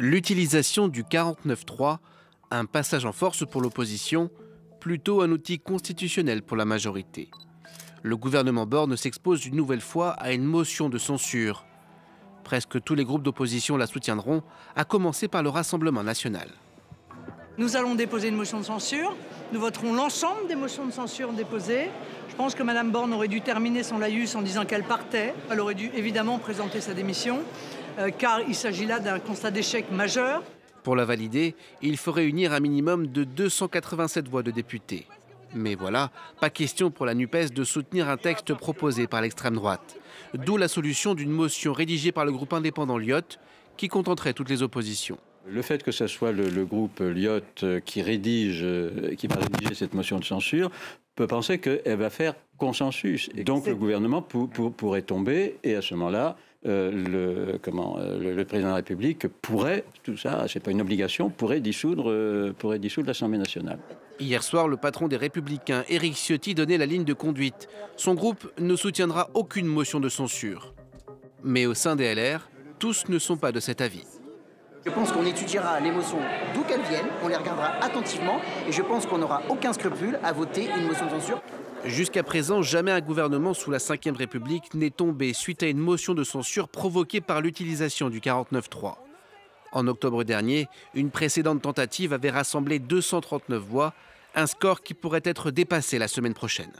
L'utilisation du 49.3, un passage en force pour l'opposition, plutôt un outil constitutionnel pour la majorité. Le gouvernement Borne s'expose une nouvelle fois à une motion de censure. Presque tous les groupes d'opposition la soutiendront, à commencer par le Rassemblement national. Nous allons déposer une motion de censure. Nous voterons l'ensemble des motions de censure déposées. Je pense que Mme Borne aurait dû terminer son laïus en disant qu'elle partait. Elle aurait dû évidemment présenter sa démission, car il s'agit là d'un constat d'échec majeur. Pour la valider, il faut réunir un minimum de 287 voix de députés. Mais voilà, pas question pour la NUPES de soutenir un texte proposé par l'extrême droite. D'où la solution d'une motion rédigée par le groupe indépendant Lyot, qui contenterait toutes les oppositions. Le fait que ce soit le groupe Lyot qui va rédiger cette motion de censure peut penser qu'elle va faire consensus. Et donc le gouvernement pourrait tomber et à ce moment-là, le président de la République pourrait, tout ça, c'est pas une obligation, pourrait dissoudre l'Assemblée nationale. Hier soir, le patron des Républicains, Éric Ciotti, donnait la ligne de conduite. Son groupe ne soutiendra aucune motion de censure. Mais au sein des LR, tous ne sont pas de cet avis. Je pense qu'on étudiera les motions d'où qu'elles viennent, on les regardera attentivement et je pense qu'on n'aura aucun scrupule à voter une motion de censure. Jusqu'à présent, jamais un gouvernement sous la Ve République n'est tombé suite à une motion de censure provoquée par l'utilisation du 49.3. En octobre dernier, une précédente tentative avait rassemblé 239 voix, un score qui pourrait être dépassé la semaine prochaine.